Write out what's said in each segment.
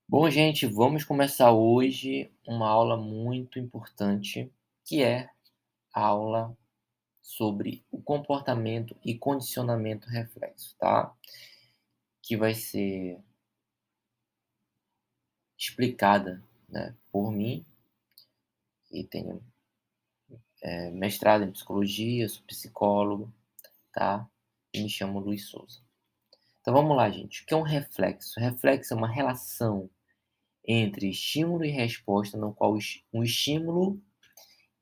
Bom, gente, vamos começar hoje uma aula muito importante, que é a aula sobre o comportamento e condicionamento reflexo, tá? Que vai ser explicada, né, por mim, que tenho mestrado em psicologia, sou psicólogo, tá? E me chamo Luiz Souza. Então vamos lá, gente. O que é um reflexo? Reflexo é uma relação entre estímulo e resposta, no qual um estímulo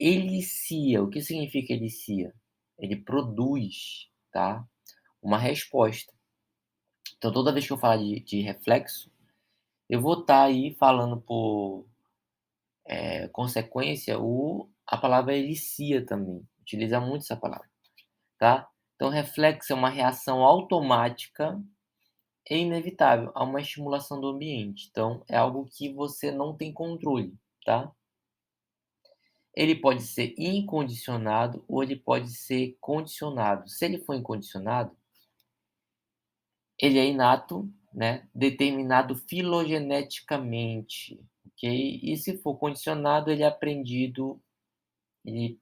elicia. O que significa elicia? Ele produz, tá, uma resposta. Então toda vez que eu falar de reflexo, eu vou estar aí falando por, consequência a palavra elicia também, utiliza muito essa palavra, tá. Então reflexo é uma reação automática e inevitável a uma estimulação do ambiente, então é algo que você não tem controle, tá. Ele pode ser incondicionado ou ele pode ser condicionado. Se ele for incondicionado, ele é inato, né, determinado filogeneticamente, ok? E se for condicionado, ele é aprendido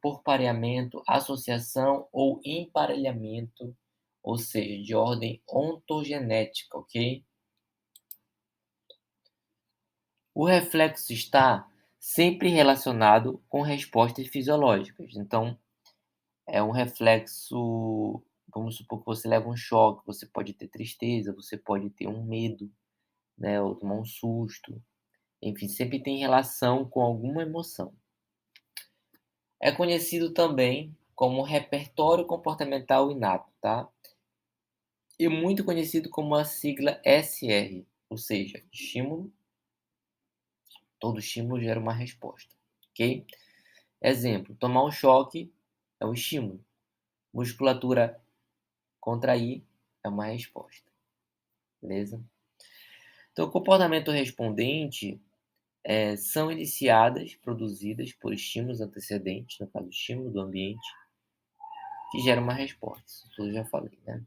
por pareamento, associação ou emparelhamento, ou seja, de ordem ontogenética, ok? O reflexo está sempre relacionado com respostas fisiológicas. Então, é um reflexo, vamos supor que você leva um choque, você pode ter tristeza, você pode ter um medo, né, ou tomar um susto, enfim, sempre tem relação com alguma emoção. É conhecido também como repertório comportamental inato, tá? E muito conhecido como a sigla SR, ou seja, estímulo, todo estímulo gera uma resposta, ok? Exemplo, tomar um choque é um estímulo, musculatura contrair é uma resposta, beleza? Então, o comportamento respondente são iniciadas, produzidas por estímulos antecedentes, no caso, o estímulo do ambiente, que gera uma resposta. Isso tudo eu já falei, né?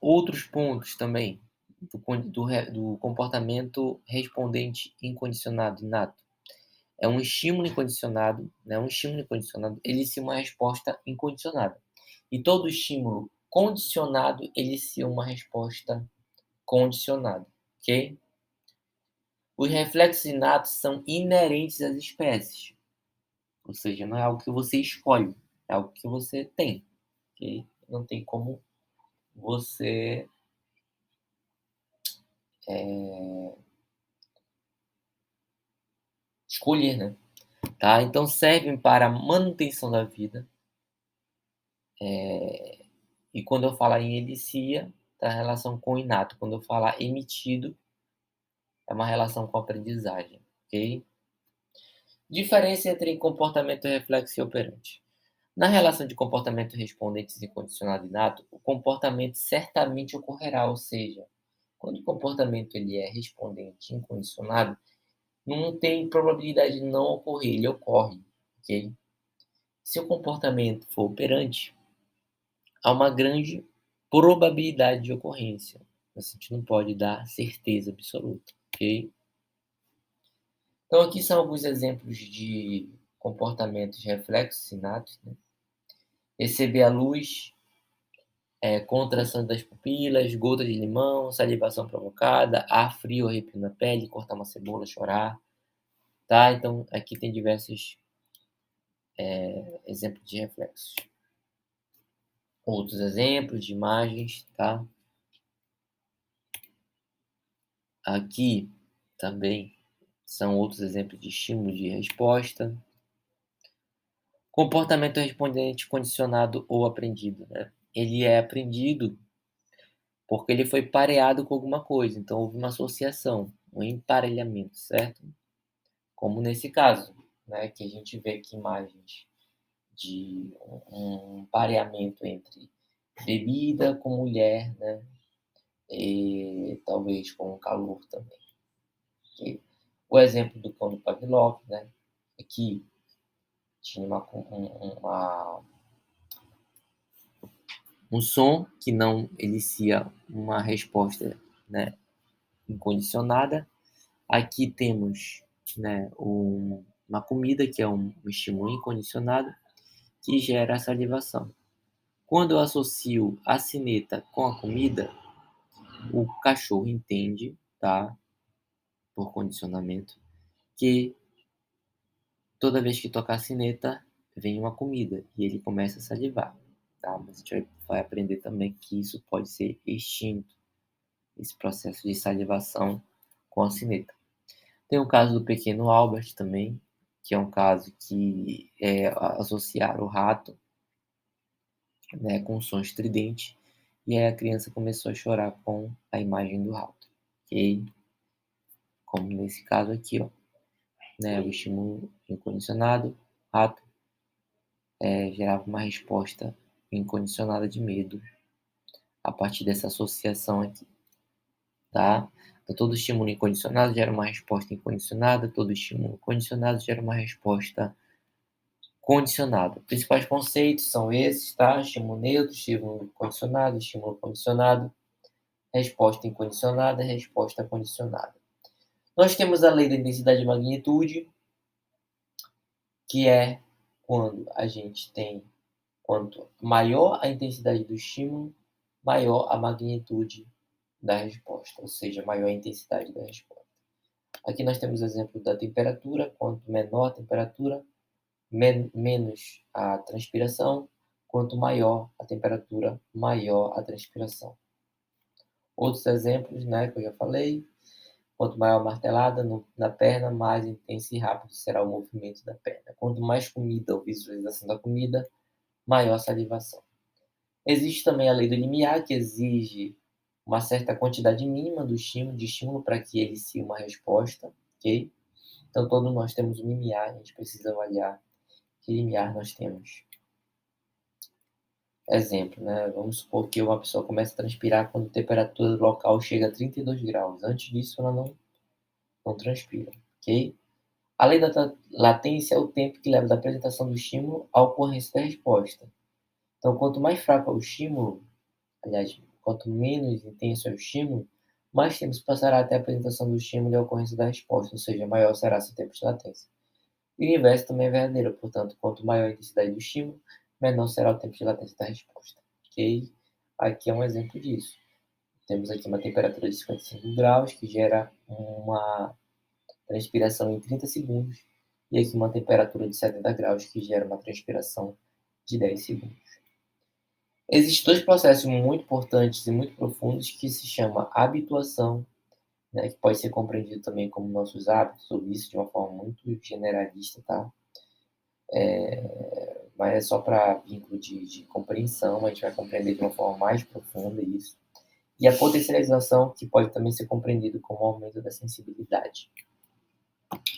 Outros pontos também do comportamento respondente incondicionado, inato. É um estímulo incondicionado, né? Um estímulo incondicionado, ele inicia uma resposta incondicionada. E todo estímulo condicionado, ele inicia uma resposta condicionada, ok? Os reflexos inatos são inerentes às espécies, ou seja, não é algo que você escolhe, é algo que você tem, ok? Não tem como você, eh, escolher, né, tá. Então servem para a manutenção da vida, e quando eu falar em elicia, tá em relação com o inato, quando eu falar emitido, é uma relação com a aprendizagem, ok. Diferença entre comportamento reflexo e operante. Na relação de comportamento respondentes e condicionado inato, o comportamento certamente ocorrerá, ou seja, quando o comportamento ele é respondente incondicionado, não tem probabilidade de não ocorrer, ele ocorre, ok? Se o comportamento for operante, há uma grande probabilidade de ocorrência, mas a gente não pode dar certeza absoluta, ok? Então aqui são alguns exemplos de comportamentos reflexos inatos, né? Receber a luz, contração das pupilas, gota de limão, salivação provocada, ar frio, arrepio na pele, cortar uma cebola, chorar, tá? Então aqui tem diversos, exemplos de reflexos. Outros exemplos de imagens, tá? Aqui também são outros exemplos de estímulo de resposta. Comportamento respondente condicionado ou aprendido, né? Ele é aprendido porque ele foi pareado com alguma coisa, então houve uma associação, um emparelhamento, certo? Como nesse caso, né, que a gente vê aqui imagens de um pareamento entre bebida com mulher, né, e talvez com calor também. Que o exemplo do cão do Pavlov, né, aqui tinha um som que não inicia uma resposta, né, incondicionada. Aqui temos, né, uma comida, que é um estímulo incondicionado, que gera a salivação. Quando eu associo a sineta com a comida, o cachorro entende, tá, por condicionamento, que toda vez que tocar a sineta, vem uma comida e ele começa a salivar, tá? Mas a gente vai aprender também que isso pode ser extinto, esse processo de salivação com a sineta. Tem o caso do pequeno Albert também, que é um caso que associaram o rato, né, com som estridente, e aí a criança começou a chorar com a imagem do rato, ok? Como nesse caso aqui, ó, né, o estímulo incondicionado, rato, gerava uma resposta incondicionada de medo a partir dessa associação aqui, tá? Então, todo estímulo incondicionado gera uma resposta incondicionada, todo estímulo condicionado gera uma resposta condicionada. Os principais conceitos são esses, tá? Estímulo neutro, estímulo condicionado, resposta incondicionada, resposta condicionada. Nós temos a lei da intensidade e magnitude, que é quando a gente tem, quanto maior a intensidade do estímulo, maior a magnitude da resposta, ou seja, maior a intensidade da resposta. Aqui nós temos o exemplo da temperatura, quanto menor a temperatura, menos a transpiração, quanto maior a temperatura, maior a transpiração. Outros exemplos, né, que eu já falei, quanto maior a martelada na perna, mais intenso e rápido será o movimento da perna. Quanto mais comida ou visualização da comida, maior a salivação. Existe também a lei do limiar, que exige uma certa quantidade mínima de estímulo para que ele inicie uma resposta, ok? Então, todos nós temos um limiar, a gente precisa avaliar que limiar nós temos. Exemplo, né? Vamos supor que uma pessoa começa a transpirar quando a temperatura do local chega a 32 graus. Antes disso, ela não transpira, ok? A lei da latência é o tempo que leva da apresentação do estímulo à ocorrência da resposta. Então, quanto mais fraco é o estímulo, aliás, quanto menos intenso é o estímulo, mais tempo se passará até a apresentação do estímulo e a ocorrência da resposta, ou seja, maior será seu tempo de latência. E o inverso também é verdadeiro, portanto, quanto maior a intensidade do estímulo, menor será o tempo de latência da resposta. Ok? Aqui é um exemplo disso. Temos aqui uma temperatura de 55 graus, que gera uma transpiração em 30 segundos, e aqui uma temperatura de 70 graus, que gera uma transpiração de 10 segundos. Existem dois processos muito importantes e muito profundos que se chama habituação, né, que pode ser compreendido também como nossos hábitos, ou isso de uma forma muito generalista, tá? Mas é só para vínculo de compreensão, a gente vai compreender de uma forma mais profunda isso. E a potencialização, que pode também ser compreendido como aumento da sensibilidade,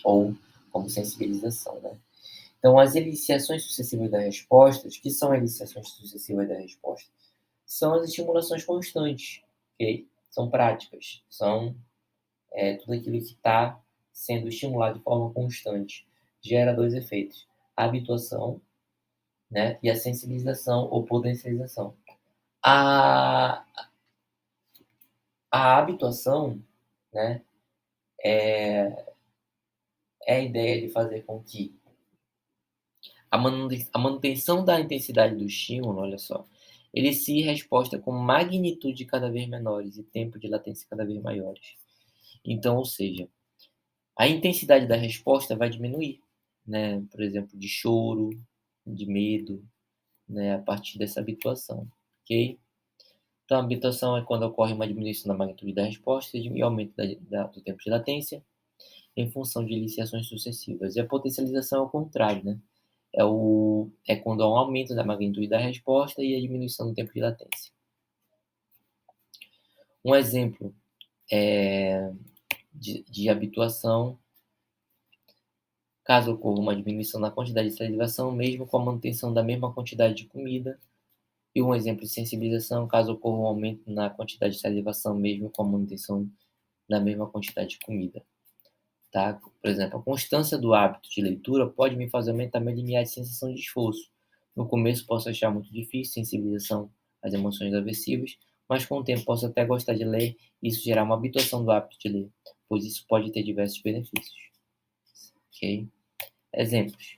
ou como sensibilização, né? Então, as iniciações sucessivas das respostas, que são iniciações sucessivas da resposta? São as estimulações constantes, ok? São práticas, são tudo aquilo que está sendo estimulado de forma constante. Gera dois efeitos: a habituação, né, e a sensibilização ou potencialização. A, a habituação, né, é a ideia de fazer com que a manutenção da intensidade do estímulo, olha só, ele se resposta com magnitude cada vez menores e tempo de latência cada vez maiores. Então, ou seja, a intensidade da resposta vai diminuir, né? Por exemplo, de choro, de medo, né? A partir dessa habituação, ok? Então, a habituação é quando ocorre uma diminuição da magnitude da resposta e aumento do tempo de latência em função de iniciações sucessivas. E a potencialização é o contrário, né? É quando há um aumento da magnitude da resposta e a diminuição do tempo de latência. Um exemplo de habituação, caso ocorra uma diminuição na quantidade de salivação, mesmo com a manutenção da mesma quantidade de comida. E um exemplo de sensibilização, caso ocorra um aumento na quantidade de salivação, mesmo com a manutenção da mesma quantidade de comida. Tá? Por exemplo, a constância do hábito de leitura pode me fazer aumentar meu limiar de sensação de esforço. No começo posso achar muito difícil sensibilização às emoções aversivas, mas com o tempo posso até gostar de ler e isso gerar uma habituação do hábito de ler, pois isso pode ter diversos benefícios. Ok? Exemplos.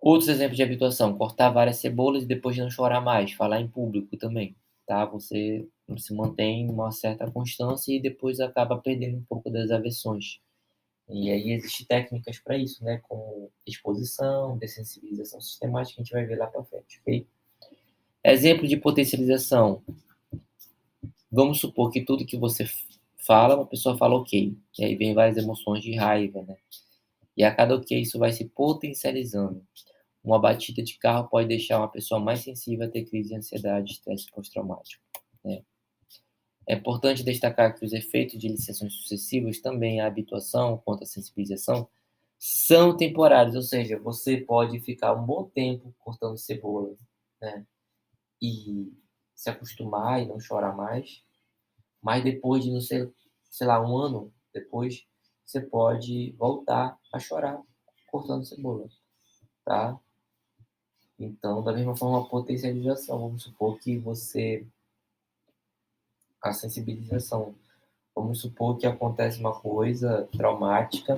Outros exemplos de habituação: cortar várias cebolas e depois não chorar mais, falar em público também, tá? Você se mantém uma certa constância e depois acaba perdendo um pouco das aversões. E aí existem técnicas para isso, né, como exposição, dessensibilização sistemática, a gente vai ver lá para frente, ok? Exemplo de potencialização: vamos supor que tudo que você fala, uma pessoa fala ok, e aí vem várias emoções de raiva, né? E a cada ok, isso vai se potencializando. Uma batida de carro pode deixar uma pessoa mais sensível a ter crise de ansiedade e estresse pós-traumático, né? É importante destacar que os efeitos de iniciações sucessivas, também a habituação quanto à sensibilização, são temporários, ou seja, você pode ficar um bom tempo cortando cebola, né, e se acostumar e não chorar mais, mas depois de, não sei lá, um ano depois, você pode voltar a chorar cortando cebola, tá? Então, da mesma forma, a potencialização, vamos supor que você a sensibilização, vamos supor que acontece uma coisa traumática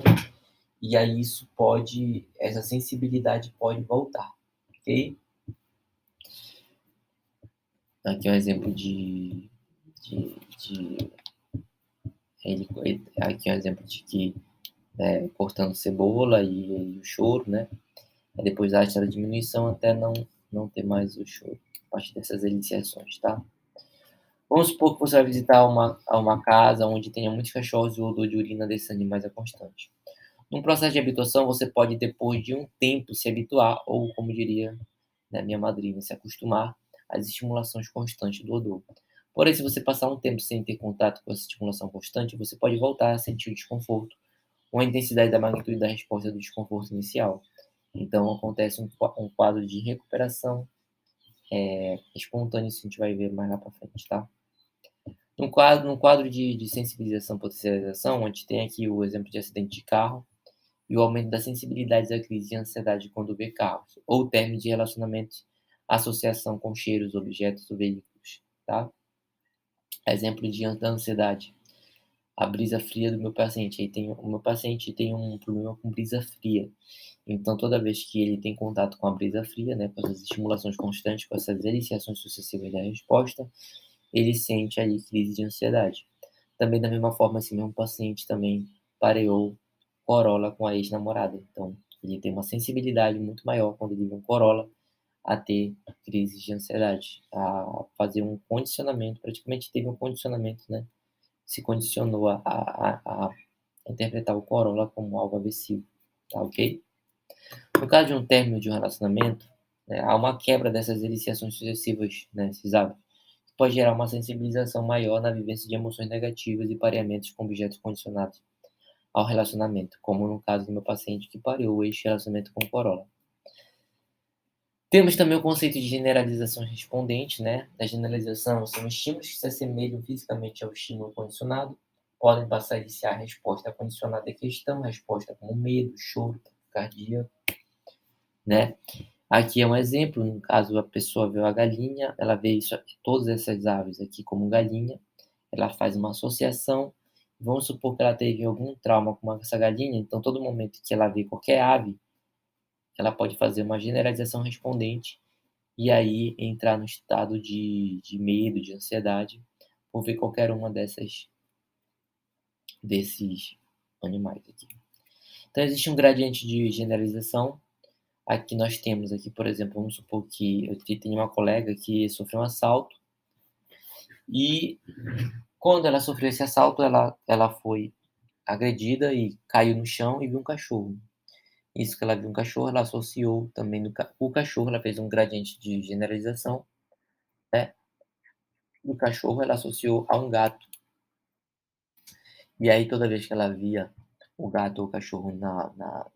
e aí isso pode essa sensibilidade pode voltar, ok? Aqui é um exemplo de aqui é um exemplo de que, cortando cebola e o choro, né, aí depois dá aquela diminuição até não ter mais o choro, a partir dessas iniciações, tá? Vamos supor que você vai visitar uma casa onde tenha muitos cachorros e o odor de urina desses animais é constante. Num processo de habituação, você pode, depois de um tempo, se habituar, ou, como diria, né, minha madrinha, se acostumar às estimulações constantes do odor. Porém, se você passar um tempo sem ter contato com essa estimulação constante, você pode voltar a sentir o desconforto, ou a intensidade da magnitude da resposta do desconforto inicial. Então, acontece um quadro de recuperação espontânea, isso a gente vai ver mais lá para frente, tá? No quadro de sensibilização e potencialização, a gente tem aqui o exemplo de acidente de carro e o aumento da sensibilidade à crise de ansiedade quando vê carros, ou término de relacionamentos, associação com cheiros, objetos ou veículos, tá? Exemplo da ansiedade, a brisa fria do meu paciente. O meu paciente tem um problema com brisa fria, então toda vez que ele tem contato com a brisa fria, né, com essas estimulações constantes, com essas iniciações sucessivas da resposta, ele sente ali crise de ansiedade. Também da mesma forma, esse mesmo paciente também pareou Corolla com a ex-namorada, então ele tem uma sensibilidade muito maior quando ele vê um Corolla a ter crises de ansiedade, a fazer um condicionamento, praticamente teve um condicionamento, né, se condicionou a interpretar o Corolla como algo aversivo, tá ok? No caso de um término de um relacionamento, né, há uma quebra dessas iniciações sucessivas, né, esses hábitos, que pode gerar uma sensibilização maior na vivência de emoções negativas e pareamentos com objetos condicionados ao relacionamento, como no caso do meu paciente que pareou este relacionamento com o Corolla. Temos também o conceito de generalização respondente, né? A generalização são estímulos que se assemelham fisicamente ao estímulo condicionado, podem passar a iniciar a resposta condicionada à questão, resposta como medo, choro, taquicardia, né? Aqui é um exemplo, no caso a pessoa vê a galinha, ela vê isso, todas essas aves aqui como galinha, ela faz uma associação, vamos supor que ela teve algum trauma com essa galinha, então todo momento que ela vê qualquer ave, ela pode fazer uma generalização respondente e aí entrar no estado de medo, de ansiedade, por ver qualquer uma desses animais aqui. Então existe um gradiente de generalização. Aqui nós temos aqui, por exemplo, vamos supor que eu tenho uma colega que sofreu um assalto e quando ela sofreu esse assalto, ela foi agredida e caiu no chão e viu um cachorro. Isso que ela viu um cachorro, ela associou também o cachorro, ela fez um gradiente de generalização, né, do cachorro ela associou a um gato. E aí toda vez que ela via o gato ou o cachorro na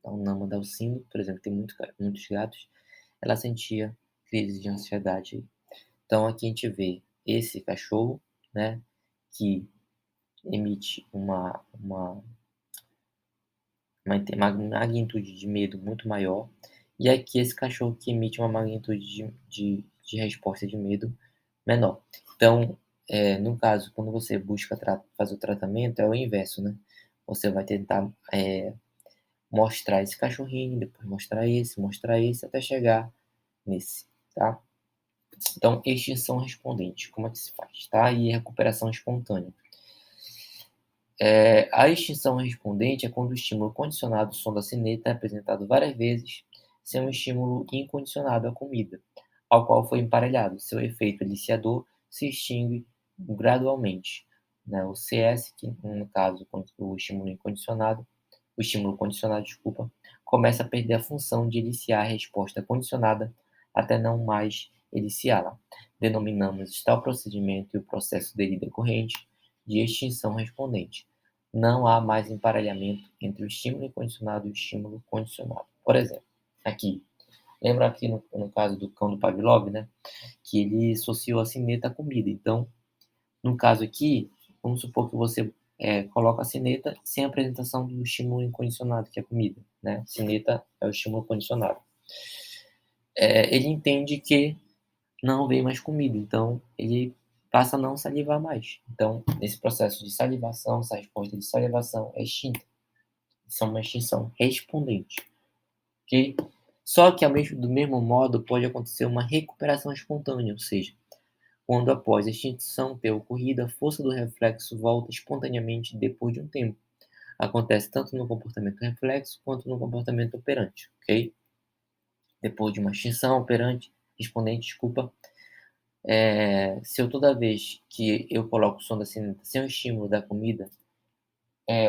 lama da Alcindo, por exemplo, tem muitos gatos, ela sentia crise de ansiedade. Então aqui a gente vê esse cachorro, né, que emite uma magnitude de medo muito maior, e aqui esse cachorro que emite uma magnitude de resposta de medo menor. Então, no caso, quando você busca fazer o tratamento, é o inverso, né? Você vai tentar mostrar esse cachorrinho, depois mostrar esse, até chegar nesse, tá? Então, extinção respondente, como é que se faz, tá? E recuperação espontânea. A extinção respondente é quando o estímulo condicionado do som da sineta é apresentado várias vezes, sem um estímulo incondicionado à comida, ao qual foi emparelhado. Seu efeito eliciador se extingue gradualmente, né? O CS, que no caso, quando o estímulo condicionado, desculpa, começa a perder a função de eliciar a resposta condicionada até não mais eliciá-la. Denominamos tal procedimento e o processo dele decorrente de extinção respondente. Não há mais emparelhamento entre o estímulo incondicionado e o estímulo condicionado. Por exemplo, aqui, lembra aqui no caso do cão do Pavlov, né, que ele associou a sineta à comida. Então, no caso aqui, vamos supor que você coloca a sineta sem a apresentação do estímulo incondicionado, que é a comida, né? Sineta é o estímulo condicionado. Ele entende que não vem mais comida, então ele passa a não salivar mais. Então, nesse processo de salivação, essa resposta de salivação é extinta. Isso é uma extinção respondente, ok? Só que do mesmo modo pode acontecer uma recuperação espontânea, ou seja, quando após a extinção ter ocorrido, a força do reflexo volta espontaneamente depois de um tempo. Acontece tanto no comportamento reflexo quanto no comportamento operante, ok? Depois de uma extinção respondente, desculpa, se eu toda vez que eu coloco o som da sineta sem o estímulo da comida,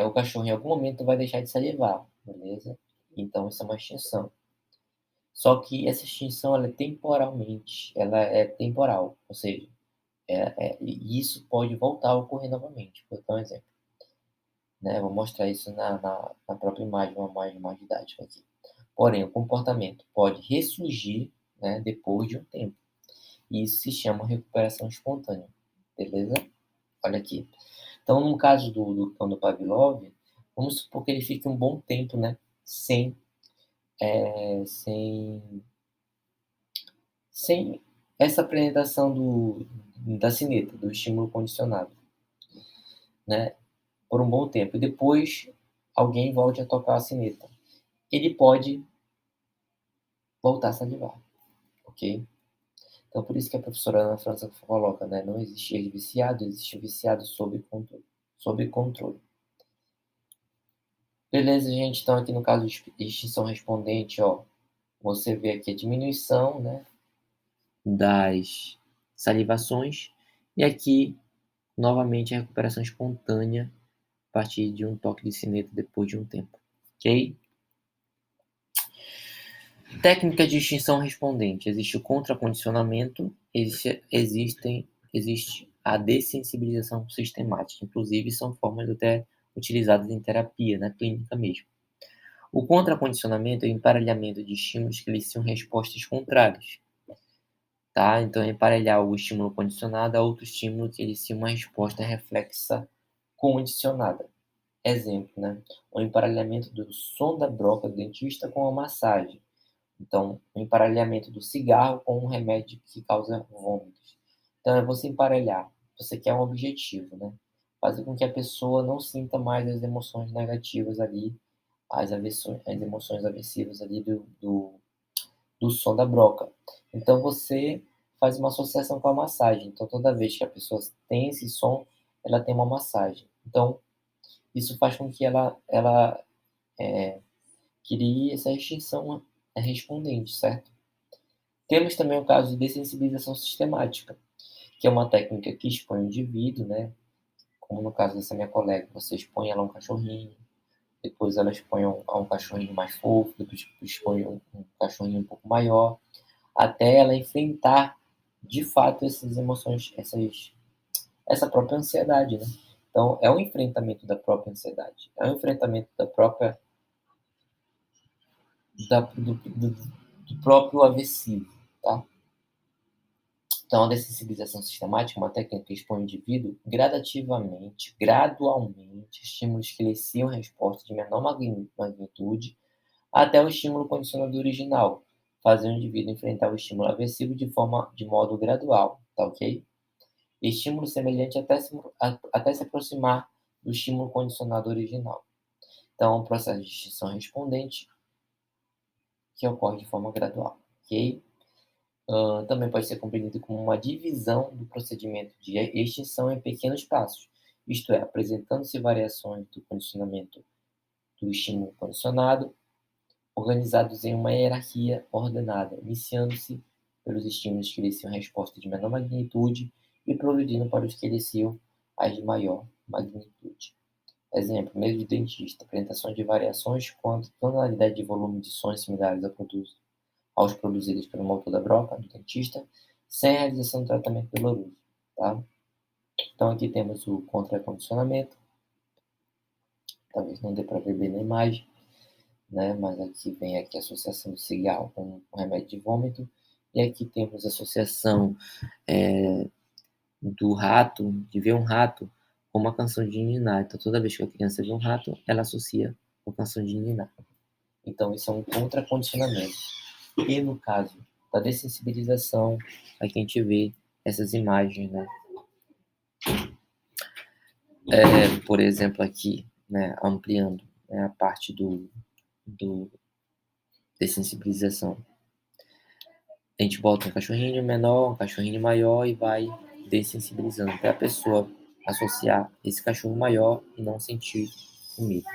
o cachorro em algum momento vai deixar de salivar, beleza? Então isso é uma extinção. Só que essa extinção ela é temporal, ou seja, e isso pode voltar a ocorrer novamente. Vou dar um exemplo, né? Vou mostrar isso na própria imagem, uma imagem mais didática aqui. Porém, o comportamento pode ressurgir, né, depois de um tempo. E isso se chama recuperação espontânea, beleza? Olha aqui. Então, no caso do cão do Pavlov, vamos supor que ele fique um bom tempo, né, sem, sem, sem essa apresentação da sineta, do estímulo condicionado, né, por um bom tempo. E depois alguém volte a tocar a sineta. Ele pode voltar a salivar, ok? Então, por isso que a professora Ana França coloca, né, não existe viciado, existe viciado sob controle. Sob controle. Beleza, gente? Então, aqui no caso de extinção respondente, ó, você vê aqui a diminuição, né, das salivações e aqui, novamente, a recuperação espontânea a partir de um toque de sineta depois de um tempo, ok? Técnica de extinção respondente. Existe o contracondicionamento, existe a dessensibilização sistemática. Inclusive, são formas até utilizadas em terapia, na clínica mesmo. O contracondicionamento é o emparelhamento de estímulos que eliciam respostas contrárias. Tá? Então, é emparelhar o estímulo condicionado a outro estímulo que inicia uma resposta reflexa condicionada. Exemplo, né? O emparelhamento do som da broca do dentista com a massagem. Então, o emparelhamento do cigarro com um remédio que causa vômitos. Então, é você emparelhar. Você quer um objetivo, né? Fazer com que a pessoa não sinta mais as emoções negativas ali, as emoções aversivas ali do som da broca. Então você faz uma associação com a massagem. Então toda vez que a pessoa tem esse som, ela tem uma massagem. Então isso faz com que ela crie essa extinção respondente, certo? Temos também o caso de dessensibilização sistemática, que é uma técnica que expõe o indivíduo, né? Como no caso dessa minha colega, você expõe ela a um cachorrinho, depois ela expõe a um cachorrinho mais fofo, depois expõe um cachorrinho um pouco maior, até ela enfrentar de fato essas emoções, essa própria ansiedade, né? Então, é um enfrentamento da própria ansiedade, é um enfrentamento da própria, do próprio aversivo, tá? Então, a dessensibilização sistemática é uma técnica que expõe o indivíduo gradualmente, estímulos que eliciam resposta de menor magnitude até o estímulo condicionador original, fazer o indivíduo enfrentar o estímulo aversivo de modo gradual, tá ok? Estímulo semelhante até se aproximar do estímulo condicionado original. Então, é um processo de extinção respondente que ocorre de forma gradual, ok? Também pode ser compreendido como uma divisão do procedimento de extinção em pequenos passos, isto é, apresentando-se variações do condicionamento do estímulo condicionado, organizados em uma hierarquia ordenada, iniciando-se pelos estímulos que eliciam resposta de menor magnitude e progredindo para os que eliciam as de maior magnitude. Exemplo, meio de dentista, apresentações de variações quanto tonalidade de volume de sons similares aos produzidos pelo motor da broca do dentista, sem a realização do tratamento doloroso, tá? Então aqui temos o contracondicionamento, talvez não dê para ver bem na imagem, né? Mas aqui vem aqui a associação do cigarro com o remédio de vômito, e aqui temos a associação do rato, de ver um rato com uma canção de ninar. Então toda vez que a criança vê um rato, ela associa com a canção de ninar. Então isso é um contracondicionamento. E no caso da dessensibilização, aqui a gente vê essas imagens, né? Por exemplo, aqui, né, ampliando, né, a parte do dessensibilização. A gente bota um cachorrinho menor, um cachorrinho maior e vai dessensibilizando até a pessoa associar esse cachorro maior e não sentir o medo.